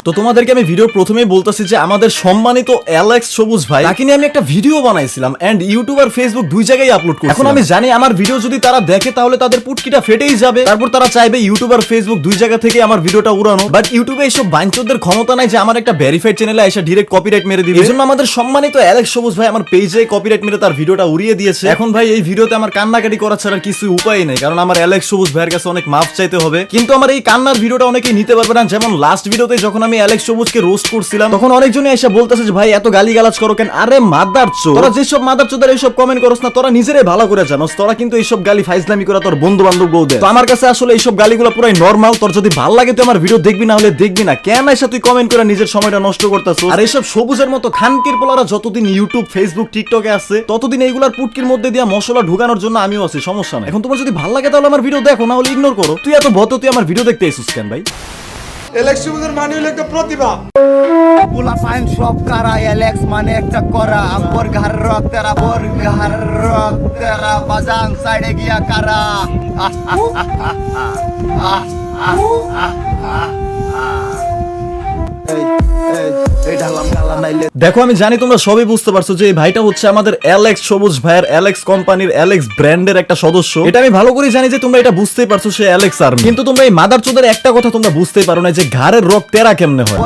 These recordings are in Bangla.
তো তোমাদেরকে আমি ভিডিও প্রথমেই বলতেছি যে আমাদের সম্মানিত অ্যালেক্স সবুজ ভাই, তাকে নিয়ে আমি একটা ভিডিও বানাইছিলাম এন্ড ইউটিউব আর ফেসবুক দুই জায়গায় আপলোড করছি। এখন আমি জানি আমার ভিডিও যদি তারা দেখে তাহলে তাদের পুটকিটা ফেটেই যাবে, তারপর তারা চাইবে ইউটিউব আর ফেসবুক দুই জায়গা থেকে আমার ভিডিওটা উড়ানো। বাট ইউটিউবে এইসব বাইনচোদদের ক্ষমতা নাই যে আমার একটা ভেরিফাইড চ্যানেলে এসে ডাইরেক্ট কপিরাইট মেরে দিবে। এজন্য আমাদের সম্মানিত অ্যালেক্স সবুজ ভাই আমার পেজে কপিরাইট মেরে তার ভিডিওটা উড়িয়ে দিয়েছে। এখন ভাই এই ভিডিওতে আমার কান্নাকাটি করা ছাড়া কিছু উপায় নেই, কারণ আমার অ্যালেক্স সবুজ ভাইয়ের কাছে অনেক মাফ চাইতে হবে। কিন্তু আমার এই কান্নার ভিডিওটা অনেকেই নিতে পারবে না। যেমন লাস্ট ভিডিওতে যখন আমি অ্যালেক্স সবুজকে রোস্ট করছিলাম তখন অনেকজনই এসে বলতেছে যে ভাই এত গালিগালাজ করো কেন? আরে মাদারচোদ, তোরা যেসব মাদারচোদের এইসব কমেন্ট করছ না, তোরা নিজেরাই ভালো করে জানোস তোরা কিন্তু এইসব গালি ফাইজলামি করে তোর বন্ধু বান্ধব বউ দেয়। তো আমার কাছে আসলে এইসব গালিগুলো পুরাই নরমাল। তোর যদি ভালো লাগে তুই আমার ভিডিও দেখবি, না হলে দেখবি না। কেন এসে তুই কমেন্ট করে নিজের সময়টা নষ্ট করতেছ? আর এইসব সবুজের মতো খানকির পোলারা যতদিন ইউটিউব ফেসবুক টিকটকে আছে ততদিন এইগুলার পুটকির মধ্যে দিয়া মশলা ঢুকানোর জন্য আমিও আছি, সমস্যা নাই। এখন তোমার যদি ভালো লাগে তাহলে আমার ভিডিও দেখো, না হলে ইগনোর করো। তুই এত বত, তুই আমার ভিডিও দেখতে এসেছিস কেন ভাই? অ্যালেক্স সবুজের মানে হলো একটা প্রতিভা। পোলা ফাইন সব কারা অ্যালেক্স মানে একটা করা আমর ঘর রক তেরা বর ঘর রক তেরা বাজান সাইডে গিয়া কারা দেখো আমি জানি তোমরা সবই বুঝতে পারছো যে এই ভাইটা হচ্ছে আমাদের অ্যালেক্স সবুজ ভাইয়ের অ্যালেক্স কোম্পানির অ্যালেক্স ব্র্যান্ডের একটা সদস্য। এটা আমি ভালো করে জানি যে তোমরা এটা বুঝতেই পারছো সে অ্যালেক্স আর্মি। কিন্তু তোমরা এই মাদারচোদের একটা কথা তোমরা বুঝতেই পারো না যে ঘাড়ের রক তেরা কেমনে হয়।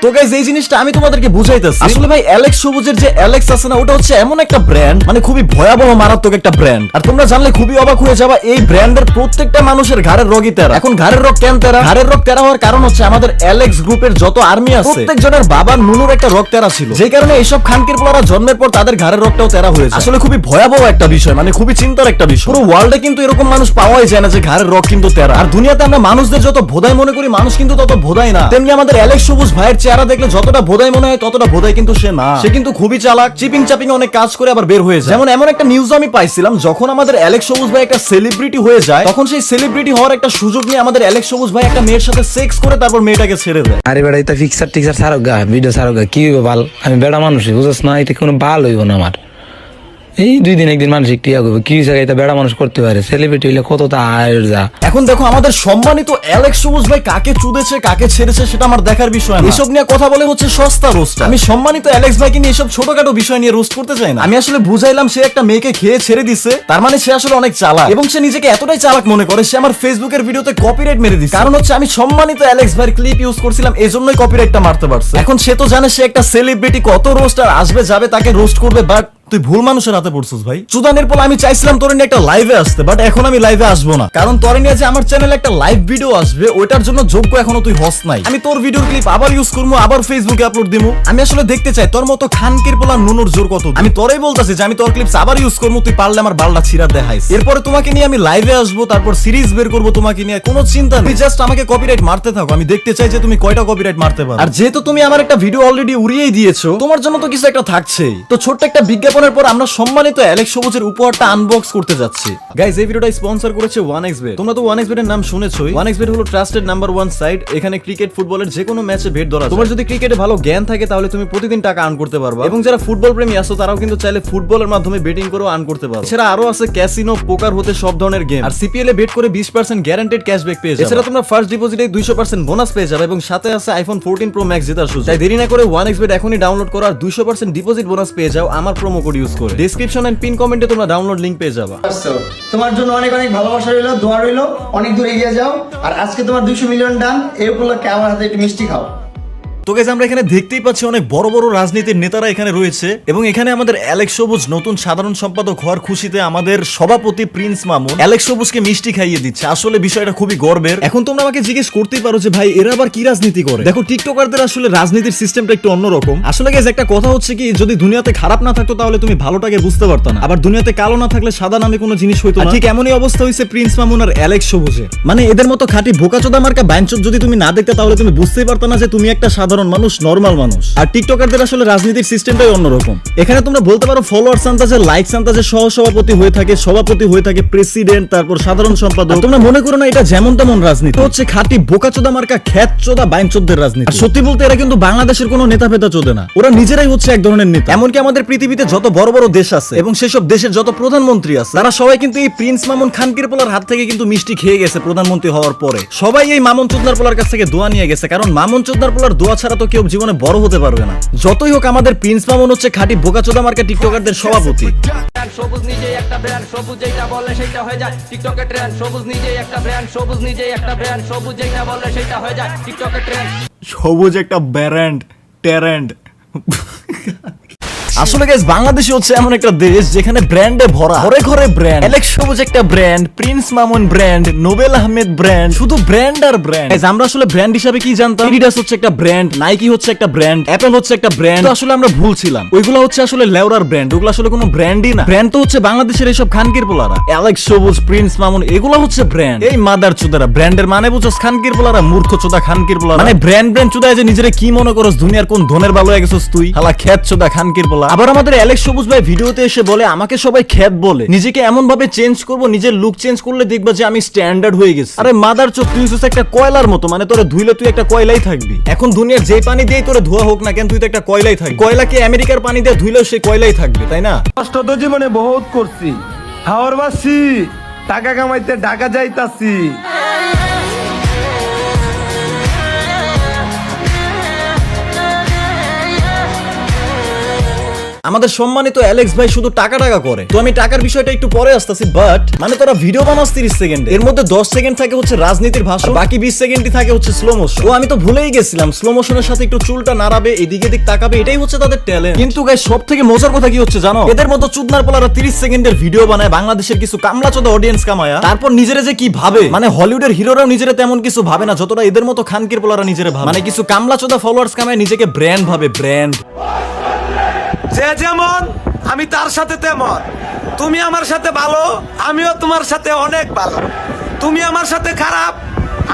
তো গাইস এই জিনিসটা আমি তোমাদেরকে বুঝাইতেছি। আসলে ভাই অ্যালেক্স সবুজের যে অ্যালেক্স আছে না, ওটা হচ্ছে এমন একটা ব্র্যান্ড, মানে খুবই ভয়াবহ মারাত্মক একটা ব্র্যান্ড। আর তোমরা জানলে খুবই অবাক হয়ে যাবা, এই ব্র্যান্ডের প্রত্যেকটা মানুষের ঘাড়ের রগই তেরা। এখন ঘাড়ের রক কেন তেরা? ঘাড়ের রক তেরা হওয়ার কারণ হচ্ছে আমাদের অ্যালেক্স গ্রুপের যত আর্মি আছে প্রত্যেকজনের বাবার নুনুর একটা রক তেরা ছিল, যে কারণে এইসব খানকির পোলারা জন্মের পর তাদের ঘাড়ের রকটাও তেরা হয়েছে। আসলে খুবই ভয়াবহ একটা বিষয়, মানে খুবই চিন্তার একটা বিষয়। পুরো ওয়ার্ল্ডে কিন্তু এরকম মানুষ পাওয়াই যায় না যে ঘাড়ের রক কিন্তু তেরা। আর দুনিয়াতে আমরা মানুষদের যত ভোদাই মনে করি, মানুষ কিন্তু তত ভোদাই না। তেমনি আমাদের অ্যালেক্স সবুজ ভাইয়ের চেহারা দেখলে যতটা ভোদাই মনে হয় ততটা ভোদাই কিন্তু সে না। সে কিন্তু খুবই চালাক, চিপিং চাপিং অনেক কাজ করে আবার বের হয়ে যায়। যেমন এমন একটা নিউজ আমি পাইছিলাম, যখন আমাদের অ্যালেক্স সবুজ ভাই একটা সেলিব্রিটি হয়ে যায় তখন সেই সেলিব্রিটি হওয়ার একটা সুযোগ নিয়ে আমাদের অ্যালেক্স সবুজ ভাই একটা মেয়ের সাথে সেক্স করে তারপর মেয়েটাকে ছেড়ে দেয়। আরে বেড়া এটা ফিক্সার টিক্সার ছাড়ো গা, ভিডিও ছাড়ো গা, কি হইব ভাল? আমি বেড়া মানুষই বুঝছ না, এটা কোনো ভাল হইব না আমার। এই 2 দিন 1 দিন মানসিক টিয়া করবে, কি জায়গায় এটা বেড়া মানুষ করতে পারে? সেলিব্রিটি হইলে কত তা আয়ের যা। এখন দেখো আমাদের সম্মানিত অ্যালেক্স সবুজ ভাই কাকে চুদেছে কাকে ছেড়েছে সেটা আমার দেখার বিষয় না। এসব নিয়ে কথা বলে হচ্ছে সস্তা রোস্ট। আমি সম্মানিত অ্যালেক্স ভাইকে নিয়ে এসব ছোটখাটো বিষয় নিয়ে রোস্ট করতে চাই না। আমি আসলে বুঝাইলাম সে একটা মেয়েকে খেয়ে ছেড়ে দিছে, তার মানে সে আসলে অনেক চালাক, এবং সে নিজেকে এতটাই চালাক মনে করে সে আমার ফেসবুকের ভিডিওতে কপিরাইট মেরে দিছে। কারণ হচ্ছে আমি সম্মানিত অ্যালেক্স ভাইয়ের ক্লিপ ইউজ করছিলাম, এজন্যই কপিরাইটটা মারতে পারছে। এখন সে তো জানে সে একটা সেলিব্রিটি, কত রোস্ট আর আসবে যাবে তাকে রোস্ট করবে, বাট তুই ভুল মানুষের হাতে পড়ছিস ভাই। চুদানের পর আমি চাইছিলাম তোর নিয়ে একটা লাইভে আসতে, বাট এখন আমি লাইভে আসবো না, কারণ তোর নিয়ে যে আমার চ্যানেলে একটা লাইভ ভিডিও আসবে ওইটার জন্য যোগ্য এখনো তুই হস নাই। আমি তোর ভিডিওর ক্লিপ আবার ইউজ করবো, আবার ফেসবুকে আপলোড দিবো। আমি আসলে দেখতে চাই তোর মতো খানকির পোলা নুনুর জোর কত। আমি তোরাই বলতাছি যে আমি তোর ক্লিপস আবার ইউজ করবো, তুই পারলে আমার বালটা ছিড়া দেখাইস। এরপরে তোমাকে নিয়ে আমি লাইভে আসবো, তারপর সিরিজ বের করবো তোমাকে নিয়ে, কোনো চিন্তা নেই। জাস্ট আমাকে কপিরাইট মারতে থাকো, আমি দেখতে চাই যে তুমি কয়টা কপিরাইট মারতে পারো। আর যেহেতু তুমি আমার একটা ভিডিও অলরেডি উড়িয়েই দিয়েছো, তোমার জন্য তো কিছু একটা থাকছেই। তো ছোট্ট একটা বিজ্ঞাপনের পর আমরা সম্মানিত অ্যালেক্স সবুজের উপহারটা আনবক্স করতে যাচ্ছি। গাইস এই ভিডিওটা স্পন্সর করেছে 1xBet। তোমরা তো 1xBet এর নাম শুনেছোই। 1xBet হলো ট্রাস্টেড নাম্বার 1 সাইট। এখানে ক্রিকেট ফুটবলের যে কোনো ম্যাচে বেট ধরা যায়। তোমার যদি ক্রিকেটে ভালো জ্ঞান থাকে তাহলে তুমি প্রতিদিন টাকা আর্ন করতে পারবা, এবং যারা ফুটবল প্রেমী আছো তারাও কিন্তু চাইলে ফুটবলের মাধ্যমে বেটিং করেও আর্ন করতে পারো। এছাড়া আরো আছে ক্যাসিনো, পোকার হতে সব ধরনের গেম। আর সিপিএল এ বেট করে 20% গ্যারান্টেড ক্যাশব্যাক পেয়ে যাবে। এছাড়া তোমরা ফার্স্ট ডিপোজিটে 200% বোনাস পেয়ে যাবে, এবং সাথে আছে আইফোন 14 প্রো ম্যাক্স জেতার সুযোগ। তাই দেরি না করে 1xBet এখনই ডাউনলোড করো আর 200% ডিপোজিট বোনাস পেয়ে যাও আমার প্রোমো কোড ইউজ করে। ডেসক্রিপশন এন্ড পিন কমেন্টে তোমরা ডাউনলোড লিংক পেয়ে যাবা। তোমার জন্য অনেক অনেক ভালোবাসা রইলো, দোয়া রইলো, অনেক দূর এগিয়ে যাও। আর আজকে তোমার 200 মিলিয়ন ডান, এই উপলক্ষে আমার হাতে একটু মিষ্টি খাও। তো গাইস আমরা এখানে দেখতেই পাচ্ছি অনেক বড় বড় রাজনীতির নেতারা এখানে রয়েছে, এবং এখানে আমাদের অ্যালেক্স সবুজ নতুন সাধারণ সম্পাদক হওয়ার খুশিতে আমাদের সভাপতি প্রিন্স মামুন অ্যালেক্স সবুজকে মিষ্টি খাইয়ে দিচ্ছে। আসলে বিষয়টা খুবই গর্বের। এখন তোমরা আমাকে জিজ্ঞেস করতেই পারো যে ভাই এরা আবার কি রাজনীতি করে? দেখো টিকটকারদের আসলে রাজনীতির সিস্টেমটা একটু অন্যরকম। আসলে গাইস একটা কথা হচ্ছে কি, যদি দুনিয়াতে খারাপ না থাকতো তাহলে তুমি ভালোটাকে বুঝতে পারতো না, আবার দুনিয়াতে কালো না থাকলে সাদা নামে কোনো জিনিস হইতো না। ঠিক এমনই অবস্থা হয়েছে প্রিন্স মামুন আর অ্যালেক্স সবুজের। মানে এদের মতো খাঁটি বোকাচোদা মার্কা বাইনচোদ যদি তুমি না দেখতে তাহলে তুমি বুঝতেই পারতো না যে তুমি একটা সাধারণ সাধারণ মানুষ, নরমাল মানুষ। আর টিকটকারদের আসলে রাজনীতির সিস্টেমটাই অন্যরকম। এখানে তোমরা বলতে পারো ফলোয়ার্স আন্দাজে, লাইকস আন্দাজে সহসভাপতি হয়ে থাকে, সভাপতি হয়ে থাকে, প্রেসিডেন্ট, তারপর সাধারণ সম্পাদক। তোমরা মনে করো না এটা যেমন তেমন রাজনীতি, হচ্ছে খাঁটি বোকাচোদা মার্কা খ্যাতচোদা বাইনচোদদের রাজনীতি। আর সত্যি বলতে এরা কিন্তু বাংলাদেশের কোনো নেতা ফেতা চোদে না, ওরা নিজেরাই হচ্ছে এক ধরনের নেতা। এমনকি আমাদের পৃথিবীতে যত বড় বড় দেশ আছে এবং সেসব দেশের যত প্রধানমন্ত্রী আছে, তারা সবাই কিন্তু এই প্রিন্স মামুন খানকির পোলার হাত থেকে কিন্তু মিষ্টি খেয়ে গেছে প্রধানমন্ত্রী হওয়ার পরে। সবাই এই মামুন চোদনার পোলার কাছ থেকে দোয়া নিয়ে গেছে, কারণ মামুন চোদনার পোলার দোয়া ছাড়া তো কেউ জীবনে বড় হতে পারবে না। যতই হোক আমাদের প্রিন্স মামুন হচ্ছে খাঁটি বোকাচোদা মার্কা টিকটকারদের সভাপতি। সবুজ নিজেই একটা ব্র্যান্ড, সবুজ যেটা বলে সেটা হয়ে যায় টিকটকের ট্রেন্ড। সবুজ নিজেই একটা ব্র্যান্ড, সবুজ নিজেই একটা ব্র্যান্ড, সবুজ যেটা বলে সেটা হয়ে যায় টিকটকের ট্রেন্ড। সবুজ একটা ব্র্যান্ড ট্যারেন্ড। আসলে গাইস বাংলাদেশ হচ্ছে এমন একটা দেশ যেখানে ব্র্যান্ডে ভরা, ঘরে ঘরে ব্র্যান্ড। অ্যালেক্স সবুজ একটা brand, Prince Mamun brand, Nobel Ahmed brand, শুধু ব্র্যান্ড আর ব্র্যান্ড। গাইস আমরা আসলে ব্র্যান্ড হিসেবে কি জানতাম? এডিডাস হচ্ছে একটা ব্র্যান্ড, নাইকি হচ্ছে একটা ব্র্যান্ড, অ্যাপল হচ্ছে একটা ব্র্যান্ড। তো আসলে আমরা ভুল ছিলাম, ওইগুলো হচ্ছে আসলে লেওরার ব্র্যান্ড, ওগুলো আসলে কোনো ব্র্যান্ডই না। ব্র্যান্ড তো হচ্ছে বাংলাদেশের এইসব খানকির পোলারা, অ্যালেক্স সবুজ, প্রিন্স মামুন, এগুলো হচ্ছে ব্র্যান্ড। এই মাদার চোদারা ব্র্যান্ডের মানে বুঝছস? খানকির পোলারা, মূর্খ চোদা খানকির পোলারা। মানে ব্র্যান্ড চোদায় যে নিজেরে কি মনে করস? দুনিয়ার কোন ধনের ভালো হয়ে গেছস তুই? হালা খ্যাত চোদা খানকির পোলা। আবার আমাদের অ্যালেক্স সবুজ ভাই ভিডিওতে এসে বলে আমাকে সবাই খ্যাত বলে, নিজেকে এমন ভাবে চেঞ্জ করব, নিজের লুক চেঞ্জ করলে দেখবা যে আমি স্ট্যান্ডার্ড হয়ে গেছি। আরে মাদার চোদ, তুই হচ্ছে একটা কয়লার মতো, মানে তোরে ধুইলে তুই একটা কয়লাই থাকবি। এখন দুনিয়ার যে পানি দিয়ে তোরে ধোয়া হোক না কেন, তুই তো একটা কয়লাই থাকবি। কয়লাকে আমেরিকার পানি দিয়ে ধুইলেও সে কয়লাই থাকবে, তাই না? কষ্ট তো জীবনে বহুত করছি, হাওয়ার বাসি, টাকা কামাইতে ঢাকা যাইতাছি। আমাদের সম্মানিত অ্যালেক্স ভাই শুধু টাকা টাকা করে, তো আমি টাকার বিষয়টা একটু পরে আসতেছি। বাট মানে তোরা ভিডিও বানাস 30 সেকেন্ড, এর মধ্যে 10 সেকেন্ড থাকে হচ্ছে রাজনীতির ভাষণ, বাকি 20 সেকেন্ডই থাকে হচ্ছে স্লো মোশন। ও আমি তো ভুলেই গেছিলাম, স্লো মোশনের সাথে একটু চুলটা নাড়াবে, এদিকে দিক তাকাবে, এটাই হচ্ছে তাদের ট্যালেন্ট। কিন্তু গাইস সব থেকে মজার কথা কি হচ্ছে জানো? এদের মতো চুদনার পোলারা 30 সেকেন্ডের ভিডিও বানায় বাংলাদেশের কিছু কামলা চোদা অডিয়েন্স কামায়া, তারপর নিজেরা যে কি ভাবে, মানে হলিউডের হিরোরাও নিজেরা তেমন কিছু ভাবে না যতটা এদের মতো খানকির পোলারা নিজেরা ভাবে। মানে কিছু কামলা চোদা ফলোয়ার্স কামায় নিজেকে ব্র্যান্ড ভাবে, ব্র্যান্ড। যে যেমন আমি তার সাথে তেমন। তুমি আমার সাথে ভালো, আমিও তোমার সাথে অনেক ভালো। তুমি আমার সাথে খারাপ,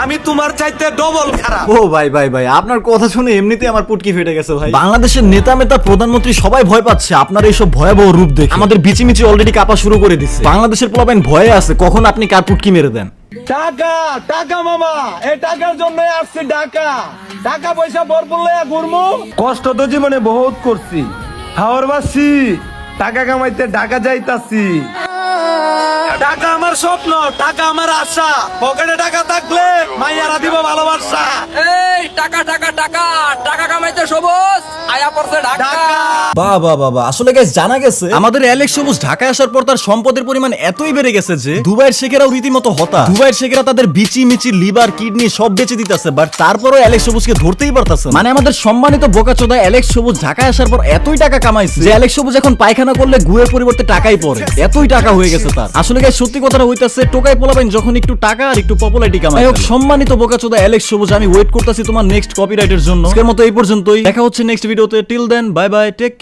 আমি তোমার চাইতে ডবল খারাপ। ও ভাই ভাই ভাই, আপনার কথা শুনে এমনিতে আমার পুটকি ফেটে গেছে ভাই। বাংলাদেশের নেতা মেতা প্রধানমন্ত্রী সবাই ভয় পাচ্ছে আপনার এইসব ভয়াবহ রূপ দেখে। আমাদের বিচিমিচি অলরেডি কাঁপা শুরু করে দিচ্ছে। বাংলাদেশের পোলাপাইন ভয়ে আছে কখন আপনি কার পুটকি মেরে দেন। টাকা টাকা মামা, এই টাকার জন্য আসছি ঢাকা। টাকা পয়সা ভরপুর লইয়া ঘুরমু। কষ্ট তো জীবনে বহুত করছি, হাওয়ার বাসি, টাকা কামাইতে ঢাকা যাইতাছি। টাকা আমার স্বপ্ন, টাকা আমার আশা, পকেটে টাকা থাকলে মাইয়ারা দিব ভালোবাসা। এই টাকা টাকা টাকা টাকা কামাইতে সবুজ আয়া পড়ছে ঢাকা। বাহ বাহ বাহ বাহ। আসলে গাইস জানা গেছে আমাদের অ্যালেক্স সবুজ ঢাকায় আসার পর তার সম্পদের পরিমাণ এতই বেড়ে গেছে যে দুবাইয়ের শেখেরাও রীতিমতো হতাশ। দুবাইয়ের শেখেরা তাদের বিচি মিচি লিভার কিডনি সব বেচে দিতেছে, বাট তারপরও অ্যালেক্স সবুজকে ধরতেই পারতেছে না। মানে আমাদের সম্মানিত বোকাচোদা অ্যালেক্স সবুজ ঢাকায় আসার পর এতই টাকা কামাইছে যে অ্যালেক্স সবুজ এখন পায়খানা করলে গুয়ের পরিবর্তে টাকাই পড়ে, এতই টাকা হয়ে গেছে তার। আসলে গাইস সত্যি কথাটা হইতাছে টোকাই পোলাবেন যখন একটু টাকা আর একটু পপুলারিটি কামায়। সম্মানিত বোকাচোদা অ্যালেক্স সবুজ, আমি ওয়েট করতেছি তোমার নেক্সট কপিরাইটের জন্য। আজকের মতো এই পর্যন্তই, দেখা হচ্ছে নেক্সট ভিডিওতে। Till then bye bye, take care.